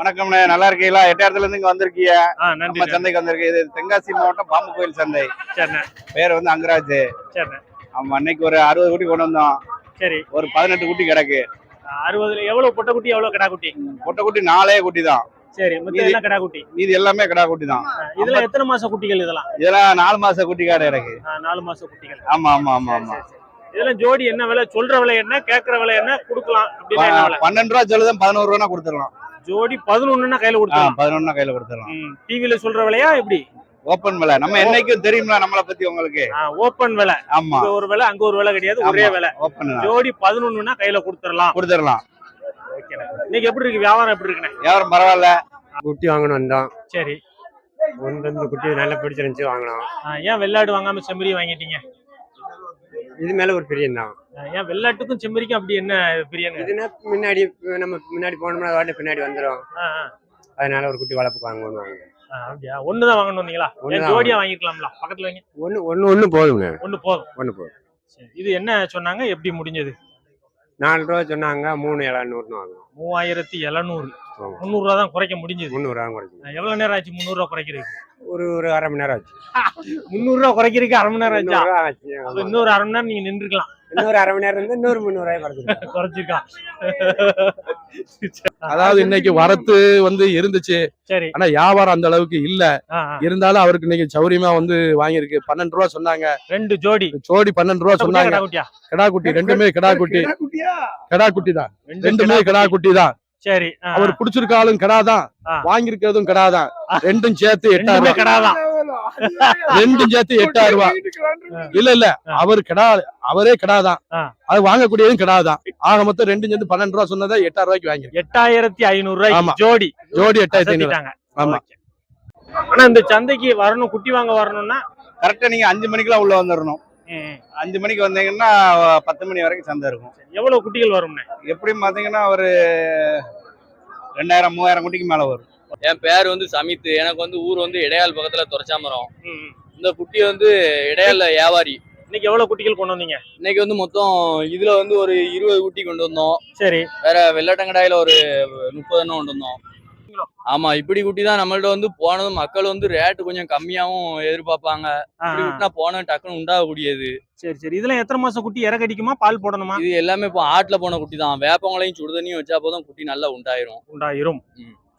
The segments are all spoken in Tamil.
வணக்கம்ண்ணே, நல்லா இருக்கீங்களா? எட்டாயிரத்துல இருந்து இங்க வந்திருக்கீங்க. நன்றி. நம்ம சந்தைக்கு வந்திருக்கு. இது தென்காசி மாவட்டம் பாம்பு கோயில் சந்தை. சரிண்ணே. பேர் வந்து அங்கராஜ். சரிண்ணே. ஆமா, அன்னைக்கு ஒரு 60 குட்டி கொண்டு வந்தோம். சரி. ஒரு 18 குட்டி கிடக்கு. 60ல எவ்வளவு பொட்டை குட்டி, எவ்வளவு கிடா குட்டி? பொட்டை குட்டி 4 குட்டி தான். சரி, மொத்தம் எல்லாம் கிடா குட்டி. இது எல்லாமே கிடா குட்டி தான். இதெல்லாம் எத்தனை மாச குட்டிகள் இதெல்லாம்? இதெல்லாம் 4 மாச குட்டி காடு கிடக்கு. 4 மாச குட்டிகள். ஆமா ஆமா ஆமா ஆமா. இதெல்லாம் ஜோடி என்ன விலை? சொல்ற விலை என்ன, கேக்குற விலை என்ன, கொடுக்கலாம் அப்படின்னா என்ன விலை? 12 ரூபா சொல்லுதான், 11 ரூபா கொடுத்துடலாம். ஜோடி 11னா கையில கொடுத்துடலாம். 11 கையில கொடுத்துடலாம். டிவில சொல்ற விலையா எப்படி? ஓபன் விலை. நம்ம என்னைக்கும் தெரியுமா நம்மளை பத்தி உங்களுக்கு? ஓபன் விலை. ஆமா, இங்க ஒரு விலை, அங்க ஒரு விலை கிடையாது, ஒரே விலை. ஓபன். ஜோடி 11னா கையில கொடுத்துடலாம். இன்னைக்கு எப்படி இருக்கு வியாபாரம்? எப்படி இருக்குண்ணே? வியாபாரம் பரவாயில்ல. குட்டி வாங்கணும் வந்தோம். சரி. ஒன்று குட்டி நல்லா பிடிச்சிருந்துச்சு, வாங்கணும். ஏன் வெள்ளாடு வாங்காம செம்மறி வாங்கிட்டீங்க? இது மேல ஒரு பிரியம் தான். ஏன் வெள்ளாட்டுக்கும் செம்மறிக்கும் அப்படி என்ன பிரியம்? இதுனா முன்னாடி நம்ம முன்னாடி போனோம்னா வாட்டில் பின்னாடி வந்துடும். அதனால ஒரு குட்டி வளர்ப்பு வாங்கணும். அப்படியா? ஒண்ணுதான் வாங்கணும் வந்தீங்களா? ஜோடியா வாங்கிக்கலாம்ல? பக்கத்துல வைங்க. ஒண்ணு போதுங்க. ஒண்ணு போதும். இது என்ன சொன்னாங்க, எப்படி முடிஞ்சது? 4 ரூபா சொன்னாங்க, 3700 வாங்கணும். 3700. 300 ரூபா தான் குறைக்க முடிஞ்சது. 300 ரூபா குறைக்கும். எவ்வளவு நேரம் ஆச்சு 300 ரூபா குறைக்கிறதுக்கு? ஒரு அரை மணி நேரம் ஆச்சு. 300 ரூபா குறைக்கிறதுக்கு அரை மணி நேரம் ஆச்சு. ஆச்சு. இன்னொரு அரை மணி நேரம் நீங்க நின்றுக்கலாம். இன்னொரு அரை மணி நேரம் இருந்து இன்னொரு 300 ரூபாய் குறைச்சிருக்கலாம். அதாவது இன்னைக்கு வரத்து வந்து இருந்துச்சு. சரி. ஆனா வியாபாரம் அந்த அளவுக்கு இல்ல. இருந்தாலும் அவருக்கு இன்னைக்கு சௌரியமா வந்து வாங்கியிருக்கு. 12 ரூபா சொன்னாங்க. 2 ஜோடி 12 ரூபா சொன்னாங்க. கிடா குட்டி ரெண்டுமே கிடா குட்டி. கிடா குட்டி தான். ரெண்டுமே கிடா குட்டி தான். சரி. அவர் பிடிச்சிருக்காலும் கிடாதான், வாங்கியிருக்கிறதும் கிடாதான். ரெண்டும் சேர்த்து 8000 ரூபாய். கிடாதான். ரெண்டும் சேர்த்து 8000 ரூபாய். இல்ல அவரு கிடா, அவரே கிடாதான், அது வாங்கக்கூடியதும் கிடாதான். ஆக மொத்தம் ரெண்டும் சேர்த்து 12 ரூபாய் சொன்னதை 8000 ரூபாய்க்கு வாங்கி. 8500 ரூபாய் ஜோடி. 8500. ஆமா. ஆனா இந்த சந்தைக்கு வரணும், குட்டி வாங்க வரணும்னா கரெக்டா நீங்க 5 மணிக்கெல்லாம் உள்ள வந்துடணும். 5 மணிக்கு வந்தீங்கன்னா 10 மணி வரைக்கும் சந்தை இருக்கும். எவ்வளவு குட்டிகள் வரும்னே? எப்படியும் பாத்தீங்கன்னா ஒரு 2000 3000 குட்டிக்கு மேல வரும். என் பேர் வந்து சமித். எனக்கு வந்து ஊர் வந்து இடையால் பக்கத்துல துறைச்சாமரம். இந்த குட்டி வந்து இடையால வியாபாரி. இன்னைக்கு எவ்வளவு குட்டிகள் கொண்டு வந்தீங்க? இன்னைக்கு வந்து மொத்தம் இதுல வந்து ஒரு 20 குட்டி கொண்டு வந்தோம். சரி. வேற வெள்ளாட்டங்கடாயில ஒரு 30 எண்ணம் கொண்டு வந்தோம். ஆமா, இப்படி குட்டி தான் நம்மள்ட்ட வந்து போனது. மக்கள் வந்து ரேட்டு கொஞ்சம் கம்மியாவும் எதிர்பார்ப்பாங்க. இப்படி குட்டினா போன டக்குன்னு உண்டாகக்கூடியது. சரி. இதெல்லாம் எத்தனை மாசம் குட்டி? இறக்கடிக்குமா, பால் போடணுமா? இது எல்லாமே இப்போ ஆட்டுல போன குட்டி தான். வேப்பங்களையும் சுடுதண்ணியும் வச்சா போதும் குட்டி நல்லா உண்டாயிரும்.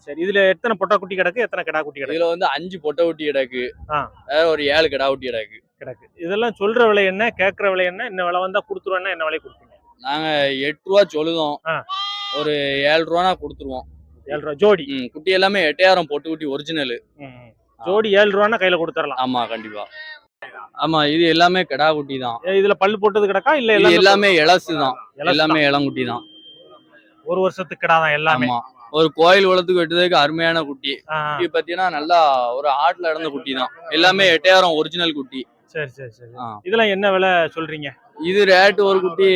சரி. இதுல எத்தனை பொட்டை குட்டி கிடக்கு, எத்தனை கிடா குட்டி கிடக்கு? இதுல வந்து 5 பொட்டை குட்டி கிடக்கு. வேற ஒரு 7 கிடா குட்டி கிடக்கு. இதெல்லாம் சொல்ற விலை என்ன, கேட்கற விலை என்ன? இந்த விலை வந்தா கொடுத்துருவேன்னா என்ன விலை கொடுப்பீங்க? நாங்க 8 ரூபா சொல்லுதோம். ஒரு 7 ரூபானா கொடுத்துருவோம். 7 ரூபா ஜோடி. குட்டி எல்லாமே 8000 பொட்டு குட்டி ஒரிஜினல். ஜோடி 7 ரூபானா கையில கொடுத்துடலாம். ஆமா, கண்டிப்பா. ஆமா, இது எல்லாமே கிடா குட்டி தான். இதுல பல்லு போட்டது கிடக்கா இல்ல? எல்லாமே இளசு தான். எல்லாமே இளங்குட்டி தான். ஒரு வருஷத்துக்கு கிடா தான் எல்லாமே. ஒரு கோயில் குளத்துக்கு வெட்டுறதுக்கு அருமையான குட்டி. குட்டி பாத்தீங்கன்னா நல்லா ஒரு ஆட்டுல இறந்த குட்டி தான். எல்லாமே 8000 ஒரிஜினல் குட்டி. சரி. இதெல்லாம் என்ன விலை சொல்றீங்க? இது ரேட் ஒரு குட்டி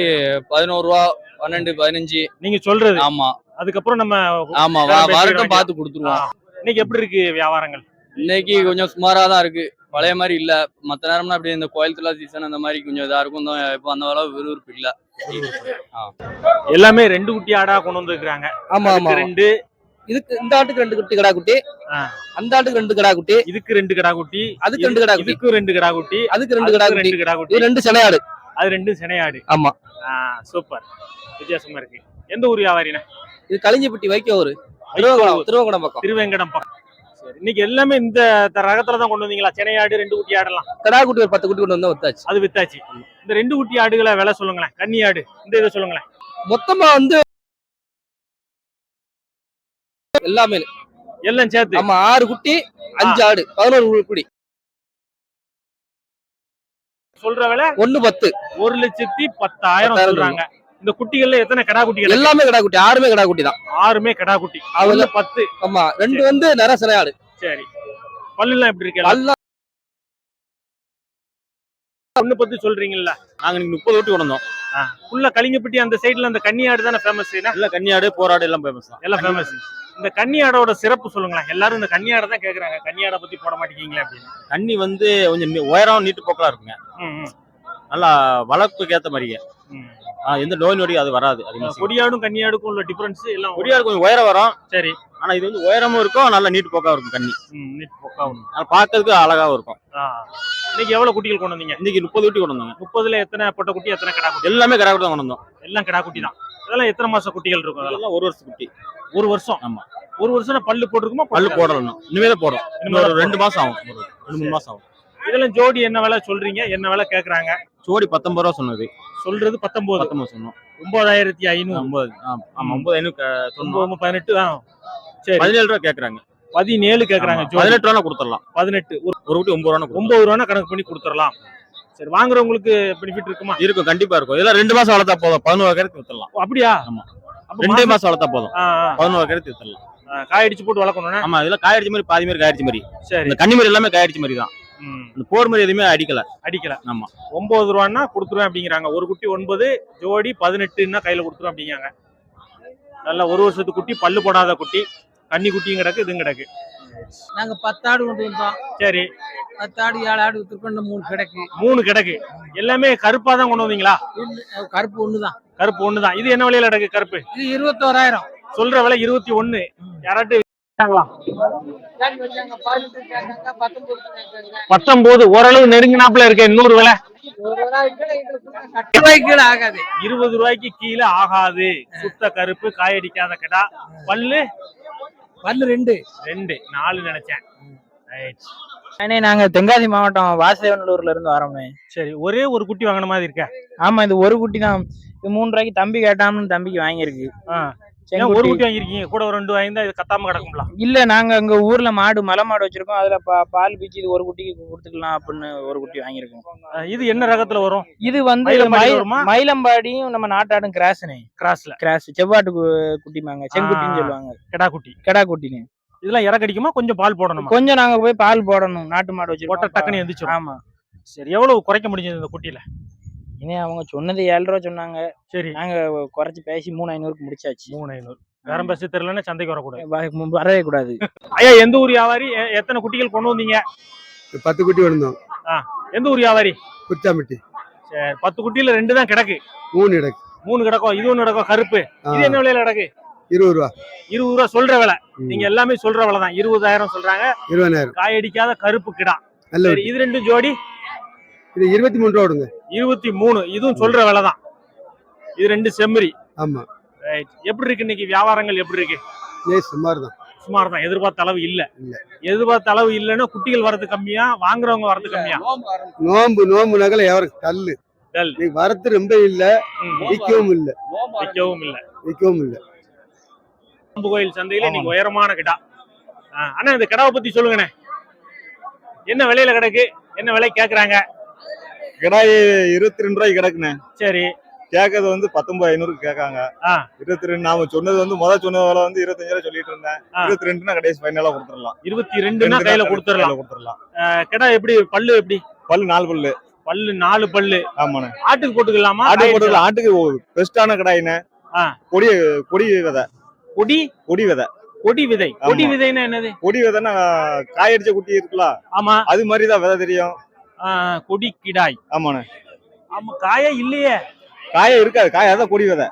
11 ரூபா, 12, 15 நீங்க சொல்றது. ஆமா. அதுக்கப்புறம் நம்ம வரட்டும் பார்த்து கொடுத்துருவோம். இன்னைக்கு எப்படி இருக்கு வியாபாரங்கள்? இன்னைக்கு கொஞ்சம் சுமாரா தான் இருக்கு. பழைய மாதிரி இல்ல. மத்த நேரம்னா அப்படி இந்த கோயில் திருவிழா சீசன் அந்த மாதிரி கொஞ்சம் இதா இருக்கும். இப்போ அந்த அளவு விறுவிறுப்பு இல்ல. எல்லாமே 2 குட்டி ஆடா கொண்டு வந்துருக்காங்க. ஆமா. 2. இதுக்கு இந்த ஆட்டுக்கு 2 குட்டி கிடா குட்டி, அந்த ஆட்டுக்கு 2 கிடா குட்டி, இதுக்கு 2 கிடா குட்டி, அதுக்கு 2 கிடா குட்டி, இதுக்கு 2 கிடா குட்டி, அதுக்கு 2 கிடா குட்டி, 2 கிடா குட்டி, இது 2 செனையாடு. அது 2 செனையாடு. ஆமா. சூப்பர். வித்தியாசமா இருக்கு. எந்த ஊர் வியாபாரினா? இது கலிஞ்சிப்பட்டி வைக்கோரு, திருவங்கடம் பக்கம். திருவேங்கடம் பக்கம். சரி. இன்னைக்கு எல்லாமே இந்த ரகத்துல தான் கொண்டு வந்தீங்களா? செனையாடு 2 குட்டி ஆடலாம். கிடா குட்டி ஒரு 10 குட்டி கொண்டு வந்தா வித்தாச்சு. அது வித்தாச்சு. இந்த 2 குட்டி ஆடுகளை விலை சொல்லுங்களேன். கன்னி ஆடு இந்த இதை சொல்லுங்களேன். மொத்தமா வந்து எல்லாமே எல்லாம் சேர்த்து. ஆமா, 6 குட்டி 5 ஆடு 11 குட்டி. சொல்ற விலை 1,10. 1,10,000 சொல்றாங்க. இந்த குட்டிகள்ல எத்தனை கிடா குட்டிகள்? எல்லாமே கிடா குட்டி. 6மே கிடா குட்டி தான். 6மே கிடா குட்டி. அதுல 10. ஆமா. 2 வந்து நிற செனையாடு. சரி. பல்லுலாம் எப்படி இருக்கு? 1,10 சொல்றீங்கல்ல? நாங்க 30 குட்டி கொண்டு வந்தோம். ஃபுல்லா கலிங்கப்பட்டி அந்த சைடுல அந்த கன்னியாடு தானே ஃபேமஸ்? இல்ல, கன்னியாடு போராடு எல்லாம் ஃபேமஸ் தான். எல்லாம் ஃபேமஸ். இந்த கன்னியாடோட சிறப்பு சொல்லுங்களேன். எல்லாரும் இந்த கன்னியாடை தான் கேக்குறாங்க. கன்னியாடை பத்தி போட மாட்டேங்கீங்களா அப்படின்னு. கன்னி வந்து கொஞ்சம் உயரம் நீட்டு போக்கலா இருக்குங்க. நல்லா வளர்ப்புக்கு ஏத்த மாதிரிங்க. எந்த நோய் நொடி அது வராது அதிகமா சீக்கிரம். கொடியாடும் கன்னியாடுக்கும் உள்ள டிஃபரன்ஸ் எல்லாம் கொடியாடு கொஞ்சம் உயரம் வரும். சரி. ஆனா இது வந்து உயரமும் இருக்கும், நல்ல நீட் போக்கா இருக்கும் கண்ணி. நீட் பொக்காவும். ஆனா பார்க்கிறதுக்கு அழகாவும் இருக்கும். இன்னைக்கு எவ்வளவு குட்டிகள் கொண்டு வந்தீங்க? இன்னைக்கு 30 குட்டி கொண்டு வந்தாங்க. 30ல எத்தனை பொட்டை குட்டி, எத்தனை கடா குட்டி? எல்லாமே கடை தான் கொண்டு வந்தோம். எல்லாம் கடா குட்டி தான். அதெல்லாம் எத்தனை மாசம் குட்டிகள் இருக்கும்? அதெல்லாம் அதெல்லாம் 1 வருஷம் குட்டி. 1 வருஷம். ஆமா. 1 வருஷம் பல்லு போட்டுருக்குமா? பல்லு போடணும், இனிமே தான் போடும். இன்னும் ஒரு 2 மாசம் ஆகும், ஒரு 2-3 மாசம் ஆகும். இதெல்லாம் ஜோடி என்ன விலை சொல்றீங்க? என்ன விலை கேக்குறாங்க? ஜோடி 19 ரூபா சொன்னது. சொல்றது 19 சொன்னோம். 9500. 9 ஆமா 9500 சொன்னோம். 18. சரி. 17 ரூபா கேக்குறாங்க. 17 கேக்குறாங்க. 18 ரூபா கொடுத்துடலாம். 18 ஒரு குட்டி 9 ரூபா 9 ரூபா கணக்கு பண்ணி கொடுத்துடலாம். சரி, வாங்குறவங்களுக்கு பெனிஃபிட் இருக்குமா? இருக்கும், கண்டிப்பா இருக்கும். இதெல்லாம் 2 மாசம் வளர்த்தா போதும், 11 கேரட் வித்துடலாம். அப்படியா? ஆமா. 2 மாசம் வளர்த்தா போதும், 11 கேரட் வித்துடலாம். காய் அடிச்சு போட்டு வளர்க்கணும்னா? ஆமா, இதெல்லாம் காய் அடிச்ச மாதிரி, பாதி மாதிரி காய் அடிச்ச மாதிரி. சரி. இந்த கன்னி மாதிரி எல்லாமே காய் அடிச்ச மாதிரி தான். இந்த போர் மாதிரி எதுவுமே அடிக்கல. ஆமா. 9 ரூபான்னா கொடுத்துருவேன் அப்படிங்கிறாங்க. ஒரு குட்டி 9, ஜோடி 18ன்னா கையில கொடுத்துருவேன் அப்படிங்காங்க. நல்ல 1 வருஷத்து குட்டி, பல்லு போடாத குட்டி, கன்னி குட்டியும் கிடக்கு, இதுவும் கிடக்கு. நாங்க 10 ஆடு கொண்டு வந்தோம். சரி. 10 ஆடு 7 ஆடு வித்துருக்கோம். 3 கிடக்கு. 3 கிடக்கு. எல்லாமே கருப்பா தான் கொண்டு வந்தீங்களா? கருப்பு ஒண்ணுதான். கருப்பு ஒண்ணுதான். இது என்ன விலையில கிடக்கு கருப்பு? இது 21,000. சொல்ற விலை 21. யாராட்டு 19 ஓரளவு நெருங்கினாப்புல இருக்க. இன்னொரு விலை 20 ஆகாது. 20 ரூபாய்க்கு கீழே ஆகாது. சுத்த கருப்பு, காயடிக்காத கடா. பல்லு 2. 4 நினைச்சேன். நாங்க தென்காசி மாவட்டம் வாசுதேவநல்லூர்ல இருந்து வரோமே. சரி, ஒரே ஒரு குட்டி வாங்கின மாதிரி இருக்க. ஆமா, இது ஒரு குட்டி தான். இது 3 ரூபாய்க்கு தம்பி கேட்டாம்னு தம்பிக்கு வாங்கியிருக்கு. ஒரு குட்டி வாங்கிருக்கீங்க, கூட ஒரு 2 வாங்கியிருந்தா இது கத்தாம கிடக்கும்ல. இல்ல, நாங்க அங்க ஊர்ல மலை மாடு வச்சிருக்கோம். அதுல பால் பீச்சு இது ஒரு குட்டிக்கு கொடுத்துக்கலாம் அப்படின்னு ஒரு குட்டி வாங்கியிருக்கோம். இது என்ன ரகத்துல வரும்? இது வந்து மயிலம்பாடியும் நம்ம நாட்டாடும் கிராஸ் செவ்வாட்டு குட்டிமாங்க, செங்குட்டின்னு சொல்லுவாங்க. கெடா குட்டின்னு. இதெல்லாம் இறக்கடிக்குமா? கொஞ்சம் பால் போடணும். கொஞ்சம் நாங்க போய் பால் போடணும். நாட்டு மாடு வச்சிருக்கோம். டக்குன்னு எந்திரிச்சு. ஆமா. சரி, எவ்வளவு குறைக்க முடிஞ்சது இந்த குட்டியில? இனி அவங்க சொன்னது 7 ரூபா சொன்னாங்க. சரி, நாங்க குறைச்சு பேசி 3,500க்கு முடிச்சாச்சு. 3,500. வேற பஸ் தெரியலன்னா சந்தைக்கு வரக்கூடாது, வரவே கூடாது. ஐயா, எந்த ஊர் வியாபாரி? எத்தனை குட்டிகள் கொண்டு வந்தீங்க? 10 குட்டி வந்தோம். எந்த ஊர் வியாபாரி? குச்சாம்பட்டி. சரி, 10 குட்டியில 2 தான் கிடக்கு. 3 கிடக்கு. 3 கிடக்கும். இது ஒண்ணு கிடக்கும் கருப்பு. இது என்ன விலையில கிடக்கு? 20 ரூபா. 20 ரூபா சொல்ற விலை. நீங்க எல்லாமே சொல்ற விலை தான். 20,000 சொல்றாங்க. 20,000. காயடிக்காத கருப்பு கிடா. சரி, இது 2 ஜோடி இது 23 ரூபா கொடுங்க. 23. இதுவும் சொல்ற விலை தான். இது 2 செம்மறி. ஆமா. எப்படி இருக்கு இன்னைக்கு வியாபாரங்கள்? எப்படி இருக்கு? சுமார் தான். சுமார் தான். எதிர்பார்த்த அளவு இல்ல. எதிர்பார்த்த அளவு இல்லன்னா குட்டிகள் வரது கம்மியா, வாங்குறவங்க வரது கம்மியா? நோம்பு நகல எவருக்கு தள்ளு வரது ரொம்ப இல்ல, விற்கவும் இல்ல. நோம்பு கோயில் சந்தையில இன்னைக்கு உயரமான கிடா. அண்ணா, இந்த கிடாவை பத்தி சொல்லுங்கண்ணே. என்ன விலையில கிடக்கு? என்ன விலை கேக்குறாங்க? கிடாய் 22 ரூபாய்க்கு கிடக்குண்ணே. சரி. கேட்கறது வந்து 19,500 கேட்காங்க. 22 நாம சொன்னது வந்து சொன்ன வேலை வந்து 25 சொல்லிட்டு இருந்தேன். 22னா கடைசி ஃபைனலா கொடுத்துடலாம். 22னா கையில கொடுத்துடலாம். கிடா எப்படி? பல்லு எப்படி? பல்லு 4 பல்லு. பல்லு 4 பல்லு. ஆமாண்ணே. ஆட்டுக்கு போட்டுக்கலாமா? ஆட்டுக்கு போட்டுக்கலாம். ஆட்டுக்கு பெஸ்டான கிடாயின்னு. கொடி விதை. கொடி விதை. கொடி விதை. கொடி விதைன்னா என்னது? கொடி விதைன்னா காய் அடிச்ச குட்டி இருக்குல்ல. ஆமா, அது மாதிரிதான் விதை தெரியும். கொடி கிடாய். ஆமாண்ணே. ஆமா, காயா இல்லையே. காய இருக்காது, காய் அதான் கொடி விதை.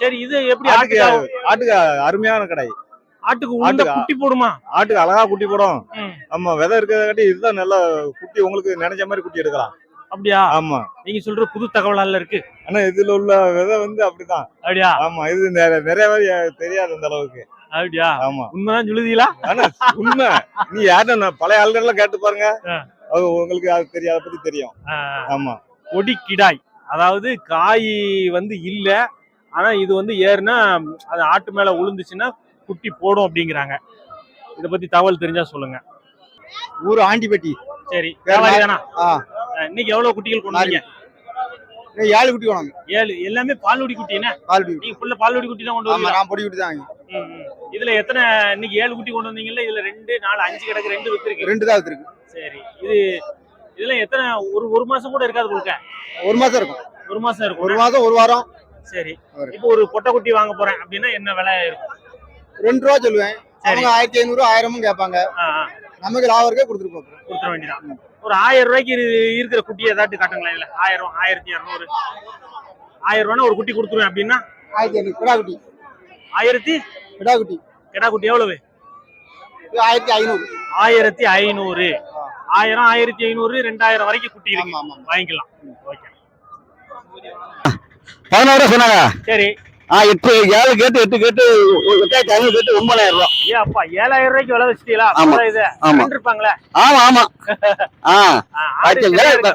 சரி, இது எப்படி? ஆட்டுக்கு அருமையான கடை. ஆட்டுக்கு உள்ள குட்டி போடுமா? ஆட்டுக்கு அழகா குட்டி போடும். ஆமா, விதை இருக்கிறதாட்டி இதுதான் நல்ல குட்டி. உங்களுக்கு நினைச்ச மாதிரி குட்டி எடுக்கலாம். அப்படியா? ஆமா, நீங்க சொல்ற புது தகவல் இருக்கு. ஆனா இதுல உள்ள விதை வந்து அப்படிதான். அப்படியா? ஆமா, இது நிறைய பேர் தெரியாது அந்த அளவுக்கு. அப்படியா? ஆமா, உண்மைதான் சொல்லுதீங்களா? ஆனா உண்மை. நீ யாரும் பழைய ஆள்கள் எல்லாம் கேட்டு பாருங்க, அது உங்களுக்கு அது தெரியும், அதை பத்தி தெரியும். ஆமா, கொடி கிடாய். அதாவது காய் வந்து இல்ல, ஆனா இது வந்து ஏறுனா அது ஆட்டு மேல உளுந்துச்சுன்னா குட்டி போடும் அப்படிங்கிறாங்க. இத பத்தி தகவல் தெரிஞ்சா சொல்லுங்க. ஊர் ஆண்டிப்பட்டி. சரி, வியாபாரி தானா? இன்னைக்கு எவ்வளவு குட்டிகள் கொண்டு வந்தீங்க? 7 குட்டி கொண்டாங்க. 7. எல்லாமே பால்வடி குட்டி என்ன? நீங்க ஃபுல்லா பால்வடி குட்டி தான் கொண்டு வந்தீங்க? நான் பொடி குட்டி தான். இதுல எத்தனை இன்னைக்கு 7 குட்டி கொண்டு வந்தீங்கல்ல? இதுல 2, 4, 5 கிடக்கு. 2 வித்துருக்கு. 2 தான் வித்துருக்கு. சரி, இதுல எத்தனை ஒரு மாசம் கூட இருக்காது போல? 1 மாசம் இருக்கும். 1 மாசம் இருக்கும். 1 மாசம் 1 வாரம். சரி, இப்போ ஒரு பொட்டை குட்டி வாங்க போறேன் அப்படின்னா என்ன விலை இருக்கும்? 2 ரூபா சொல்லுவேன். அவங்க 1500 1000 கேட்பாங்க. நமக்கு லாபம் கொடுத்துட வேண்டியதான். ஒரு 1000 ரூபாய்க்கு இருக்கிற குட்டி ஏதாட்டு காட்டுங்களா? இல்ல 1000, 1200. 1000 ஒரு குட்டி கொடுத்துருவேன் அப்படின்னா 1500 கிடா குட்டி 1000 கிடா குட்டி கிடா குட்டி எவ்வளவு? 1500. 1500. 1000 1500 2000 வரைக்கும் குட்டி இருக்கு. ஆமா. வாங்கிக்கலாம். ஓகே. 11,000 சொன்னாங்க. சரி. 8 7 கேட்டு 8 கேட்டு 8500 கேட்டு 9000 ரூபாய். ஏ அப்பா 7000 ரூபாய்க்கு விலை வச்சிட்டீங்களா? ஆமா. இது ஆமா. இருப்பாங்களே. ஆமா.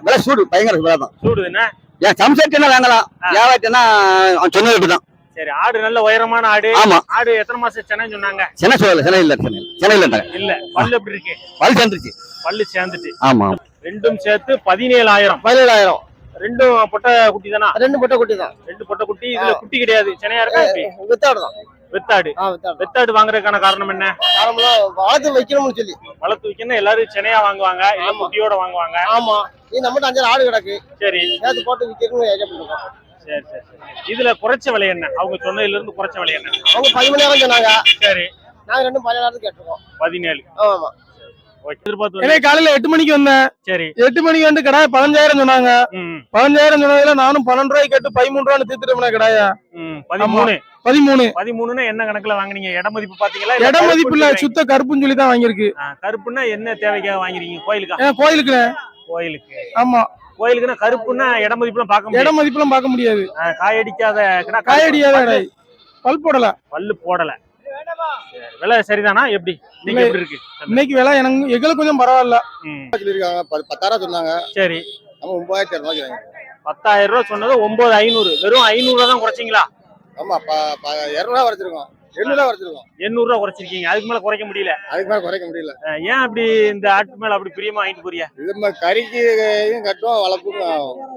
விலை சூடு பயங்கர விலை தான். சூடுதுன்னா ஏன் சம்செட்னா வாங்கலாம். வியாபாரத்தினா அவன் சொன்ன ரேட்டு தான். சரி, ஆடு நல்ல உயரமான ஆடு. ஆமா. ஆடு எத்தனை மாசம் சென்னை சொன்னாங்க? சென்னை இல்ல. இல்ல, பல்லு எப்படி இருக்கு? பல் சேர்ந்துருச்சு. பல்லு சேர்ந்துட்டு. ஆமா. ரெண்டும் சேர்த்து 17,000. 17,000. ரெண்டும் பொட்டை குட்டி தானா? 2 பொட்டை குட்டி தான். 2 பொட்டை குட்டி. இதுல குட்டி கிடையாது. சென்னையா இருக்கா? வித்தாடு தான். வெத்தாடு. வெத்தாடு வாங்குறதுக்கான காரணம் என்ன? வளர்த்து வைக்கணும்னு சொல்லி. வளர்த்து வைக்கணும் எல்லாரும் சென்னையா வாங்குவாங்க, இல்ல குட்டியோட வாங்குவாங்க. ஆமா. நீ நம்மகிட்ட 5 ஆடு கிடக்கு. சரி. நேத்து போட்டு விக்கிறதுன்னு ஐடியா பண்ணிருக்கோம். சரி. இதுல குறைச்ச விலை என்ன? அவங்க சொன்னதுல இருந்து குறைச்ச விலை என்ன? அவங்க 17,000 சொன்னாங்க. சரி. நாங்க 2 17,000 கேட்டிருக்கோம். 17. ஆமா. ஓகே. எதிர்பார்த்து எனவே காலையில 8 மணிக்கு வந்தேன். சரி. 8 மணிக்கு வந்து கடை 15,000 சொன்னாங்க. 15,000 சொன்னதுல நானும் 12 ரூபாய்க்கு கேட்டு 13 ரூபான்னு தீர்த்துட்டோம்னா கடையா. 13னா என்ன கணக்குல வாங்குனீங்க? இட மதிப்பு பாத்தீங்களா? இட மதிப்பு இல்ல, சுத்த கருப்புன்னு சொல்லி தான் வாங்கியிருக்கு. கருப்புன்னா என்ன தேவைக்காக வாங்குறீங்க? கோயிலுக்கா? கோயிலுக்கு. ஆமா. கோயிலுக்குன்னா கருப்புன்னா இட மதிப்புலாம் பார்க்க முடியாது. இட மதிப்புலாம் பார்க்க முடியாது. காயடிக்காத கடை. பல் போடல. பல்லு போடல. விலை சரிதானா? எப்படி நீங்க எப்படி இருக்கு இன்னைக்கு விலை? எங்களுக்கு கொஞ்சம் பரவாயில்ல. சொல்லிருக்காங்க 10,000 சொன்னாங்க. சரி. நம்ம 9,000 ரூபாய்க்கு வாங்கி. 10,000 ரூபாய் சொன்னது 9,500. வெறும் 500 தான் குறைச்சிங்களா? ஆமா. 200 ரூபாய் குறைச்சிருக்கோம். 800 ரூபாய் குறைச்சிருக்கோம். 800 ரூபாய் குறைச்சிருக்கீங்க. அதுக்கு மேல குறைக்க முடியல. அதுக்கு மேல குறைக்க முடியல. ஏன் அப்படி இந்த ஆட்டு மேல அப்படி பிரியமா வாங்கிட்டு போறியா? இது நம்ம கறிக்கு கட்டும்,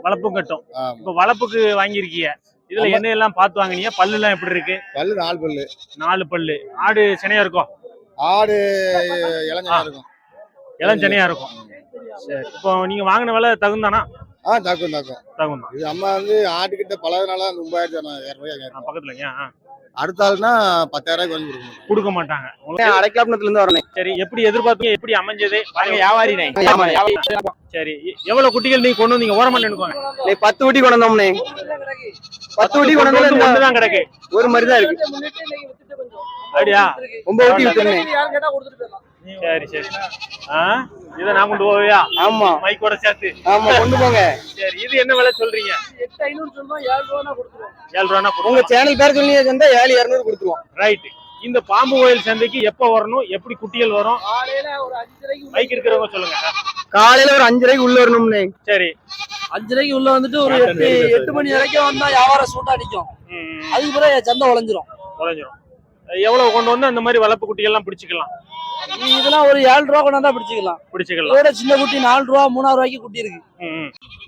வளப்பும் கட்டும். இப்ப வளப்புக்கு வாங்கியிருக்கீங்க. இதுல என்ன எல்லாம் பார்த்து வாங்கினீங்க? பல்லு எல்லாம் எப்படி இருக்கு? பல்லு 4 பல்லு. 4 பல்லு. ஆடு செனையா இருக்கும்? ஆடு இளஞ்சனையா இருக்கும். இளஞ்சனையா இருக்கும். சரி. இப்போ நீங்க வாங்கின விலை தகுந்தானா? தகும். இது அம்மா வந்து ஆட்டுக்கிட்ட பழகுனால 9,000 பக்கத்துல. அடுத்த ஆளுனா 10,000 ரூபாய்க்கு வாங்கி கொடுக்க மாட்டாங்க. அடைக்காப்புனத்துல இருந்து வரணும். சரி. எப்படி எதிர்பார்த்தீங்க? எப்படி அமைஞ்சது? வியாபாரி. சரி. எவ்வளவு குட்டிகள் நீங்க கொண்டு வந்தீங்க? ஓரமா நின்னுக்கோங்க. 10 குட்டி கொண்டு வந்தோம்னே. 10 குட்டி கொண்டு வந்து ஒண்ணுதான் கிடக்கு. ஒரு மாதிரி தான் இருக்கு. அப்படியா? 9 குட்டி வித்துறேன். சரி. இத நான் கொண்டு போவியா? ஆமா. மைக்கோட சேர்த்து. ஆமா, கொண்டு போங்க. சரி. இது என்ன விலை சொல்றீங்க? 8,500 சொன்னோம். 7 ரூபானா கொடுத்துருவோம். 7 ரூபானா உங்க சேனல் பேர் சொல்லி இருந்தா 7,200 கொடுத்துருவோம். ரைட். இந்த பாம்பு கோயில் சந்தைக்கு எப்ப வரணும்? எப்படி குட்டிகள் வரும்? காலையில ஒரு 5:30க்கு மைக் இருக்கிறவங்க சொல்லுங்க. காலையில ஒரு 5:30க்கு உள்ள வரணும்னே. சரி. 5:30க்கு உள்ள வந்துட்டு ஒரு 8 மணி வரைக்கும் வந்தா வியாபாரம் சூட்டா நிக்கும். அதுக்கு பிறகு சந்தை உழைஞ்சிரும். எவ்வளவு கொண்டு வந்து அந்த மாதிரி வளர்ப்பு குட்டிகள் எல்லாம் பிடிச்சிக்கலாம்? இதெல்லாம் ஒரு 7 ரூபா கொண்டு வந்தா பிடிச்சிக்கலாம். இதோட சின்ன குட்டி 4 ரூபா 3 ரூபாய்க்கு குட்டி இருக்கு.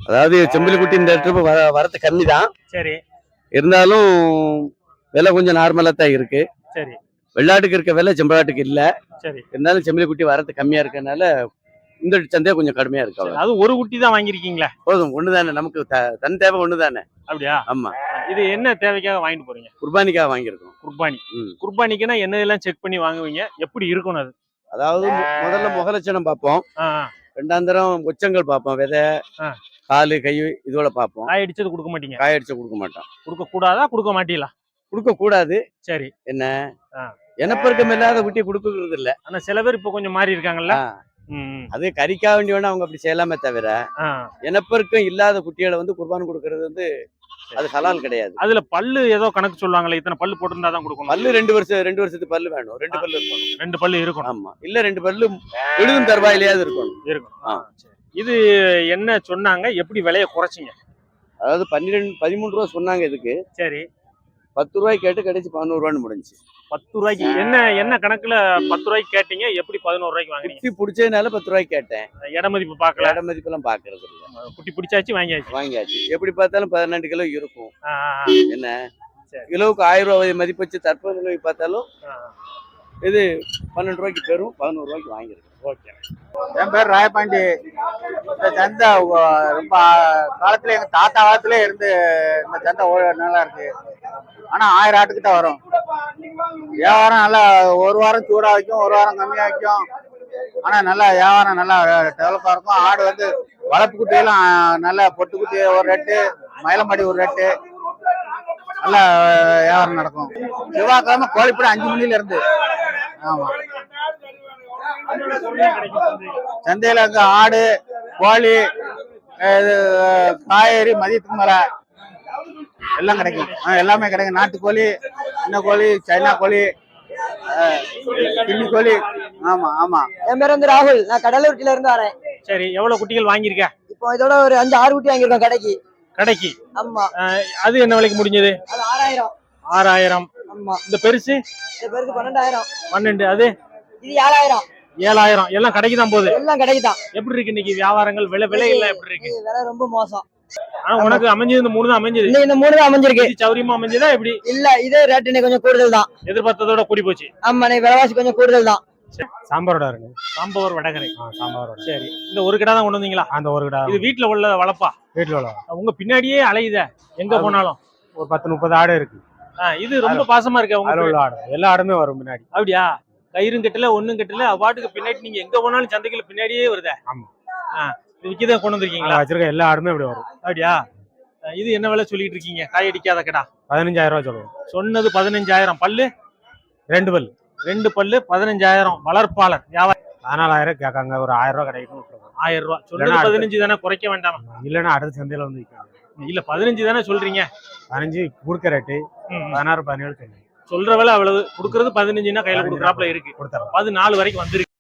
அதாவது செம்பிலி குட்டி இந்த ட்ரிப் வரது கம்மி தான். சரி. இருந்தாலும் விலை கொஞ்சம் நார்மலா தான் இருக்கு. சரி. வெள்ளாட்டுக்கு இருக்க விலை செம்பலாட்டுக்கு இல்ல. சரி. இருந்தாலும் செம்பிலி குட்டி வரது கம்மியா இருக்கனால இந்த சந்தை கொஞ்சம் கடுமையா இருக்கு. அது ஒரு குட்டி தான் வாங்கிருக்கீங்களா? போதும். ஒண்ணுதானே நமக்கு தன் தேவை ஒண்ணுதானே. அப்படியா? ஆமா. இது என்ன தேவைக்காக வாங்கிட்டு போறீங்க? குர்பானிக்காக வாங்கியிருக்கோம். குர்பானி. குர்பானிக்குன்னா என்னதெல்லாம் செக் பண்ணி வாங்குவீங்க? எப்படி இருக்கணும் அது? அதாவது முதல்ல முகலட்சணம் பார்ப்போம். ரெண்டாம் தரம் உச்சங்கள் பார்ப்போம். விதை, காலு, கை இதோட பார்ப்போம். காய் அடிச்சது கொடுக்க மாட்டீங்க? காய் அடிச்ச கொடுக்க மாட்டோம். கொடுக்க கூடாதா? கொடுக்க மாட்டீங்களா? கொடுக்க கூடாது. சரி. என்ன இனப்பெருக்கம் இல்லாத குட்டி கொடுக்கறது இல்ல. ஆனா சில பேர் இப்ப கொஞ்சம் மாறி இருக்காங்கல்ல. அது கறிக்காக வேண்டி வேணா அவங்க அப்படி செய்யலாமே தவிர இனப்பெருக்கம் இல்லாத குட்டிகளை வந்து குர்பான் கொடுக்கறது வந்து அது ஹலால் கிடையாது. அதுல பல்லு ஏதோ கணக்கு சொல்லுவாங்களே, இத்தனை பல்லு போட்டிருந்தா தான் கொடுக்கணும். பல்லு 2 வருஷத்துக்கு பல்லு வேணும். 2 பல்லு இருக்கணும். 2 பல்லு இருக்கணும். ஆமா. இல்ல 2 பல்லு எழுதும் தருவாயிலேயாவது இருக்கணும். இது என்ன சொன்னாங்க? எப்படி விலையை குறைச்சிங்க? அதாவது 13 ரூபா சொன்னாங்க இதுக்கு. சரி. 10 ரூபாய்க்கு கேட்டு கடைசி 11 ரூபான்னு முடிஞ்சு. 10 ரூபாய்க்கு என்ன கணக்குல 10 ரூபாய்க்கு கேட்டீங்க? எப்படி 11 ரூபாய்க்கு வாங்கினீங்க? குட்டி பிடிச்சதுனால 10 ரூபாய்க்கு கேட்டேன். இட மதிப்பு பார்க்கல. இட மதிப்பெல்லாம் பாக்குறது இல்ல. குட்டி பிடிச்சாச்சு வாங்கியாச்சு. எப்படி பார்த்தாலும் 12 கிலோ இருக்கும். என்ன கிலோவுக்கு 1000 ரூபாய் மதிப்பு வச்சு தற்போது நிலவை பார்த்தாலும் இது 12 ரூபாய்க்கு பெறும். 11 ரூபாய்க்கு வாங்கிருக்கு. ஓகே. என் பேர் ராயபாண்டி. இந்த சந்தை ரொம்ப காலத்துல எங்க தாத்தா காலத்துல இருந்து இந்த சந்தை நல்லா இருக்கு. ஆனா 1000 ஆட்டுக்கு தான் வரும். வியாபாரம் நல்லா ஒரு வாரம் சூடா வைக்கும், ஒரு வாரம் கம்மியா வைக்கும். ஆனா நல்லா வியாபாரம் நல்லா டெவலப்பா இருக்கும். ஆடு வந்து வளர்ப்பு குட்டியெல்லாம் நல்ல பொட்டு குட்டி ஒரு ரேட்டு, மயிலம்பாடி ஒரு ரேட்டு, நல்ல வியாபாரம் நடக்கும். செவ்வாய்க்கிழமை கோழிப்பட 5 மணில இருந்து. ஆமா, சந்தையில அங்க ஆடு, கோழி, காய்கறி மதியத்துக்கு மேல எல்லாம் கிடைக்கும். எல்லாமே கிடைக்கும். நாட்டுக்கோழி, சின்ன கோழி, சைனா கோழி, கிண்ணி கோழி. ஆமா ஆமா. என் பேர் வந்து ராகுல். நான் கடலூர்ல இருந்து வரேன். சரி, எவ்வளவு குட்டிகள் வாங்கியிருக்க? இப்போ இதோட ஒரு 5-6 குட்டி வாங்கியிருக்கோம் கடைக்கு. கடைக்கு? ஆமா. அது என்ன விலைக்கு முடிஞ்சது? அது 6000. 6000. ஆமா. இந்த பெருசு? இந்த பெருசு 12000. 12. அது இது 7000. 7000. எல்லாம் கடைக்கு தான் போகுது. எல்லாம் கடைக்கு தான். எப்படி இருக்கு இன்னைக்கு வியாபாரங்கள்? விலை எல்லாம் எப்படி இருக்கு? விலை ரொம்ப மோசம். ஆனா உனக்கு அமைஞ்சது இந்த 3 தான் அமைஞ்சது. இந்த 3 தான் அமைஞ்சிருக்கு. இது சௌரியமா அமைஞ்சதா எப்படி? இல்ல, இது ரேட் இன்னைக்கு கொஞ்சம் கூடுதல் தான். எதிர்பார்த்ததோட கூடி போச்சு. ஆமா, இன்னைக்கு விலைவாசி கொஞ்சம் கூடுதல் தான். சாம்பாரோட இருக்கு. சாம்பார் வடகரை. சாம்பாரோட. சரி, இந்த ஒரு கடை தான் கொண்டு வந்தீங்களா? அந்த ஒரு கடை. இது வீட்டுல உள்ள வளப்பா? வீட்டுல உள்ள. உங்க பின்னாடியே அலையுத எங்க போனாலும். ஒரு 10-30 ஆடு இருக்கு. இது ரொம்ப பாசமா இருக்கு. உங்க ஆடு எல்லா ஆடுமே வரும் பின்னாடி. அப்படியா? கயிறும் கட்டல ஒண்ணும் கட்டல, அவாட்டுக்கு பின்னாடி நீங்க எங்க போனாலும் சந்தைக்குள்ள பின்னாடியே வருதே. ஆமா. விக்கதான் கொண்டு வந்திருக்கீங்களா? வச்சிருக்க எல்லா ஆடுமே அப்படி வரும். அப்படியா? இது என்ன விலை சொல்லிட்டு இருக்கீங்க? காய் அடிக்காத கடா 15000 ரூபாய் சொல்லுவோம். சொன்னது 15000. பல்லு 2 பல்லு. 2 பல்லு 15000. வளர்ப்பாளர் வியாபாரம் 14000 கேட்காங்க. ஒரு 1000 ரூபாய் கிடைக்கும். 1000 ரூபாய் சொன்னது 15 தானே, குறைக்க வேண்டாம். இல்லன்னா அடுத்த சந்தையில வந்து இல்ல 15 தானே சொல்றீங்க. 15 கொடுக்க ரேட்டு 16-17 சொல்றீங்க. சொல்ற விலை அவ்வளவு, கொடுக்கறது 15னா கையில கொடுக்குறாப்புல இருக்கு. 14 வரைக்கும் வந்துருக்கு.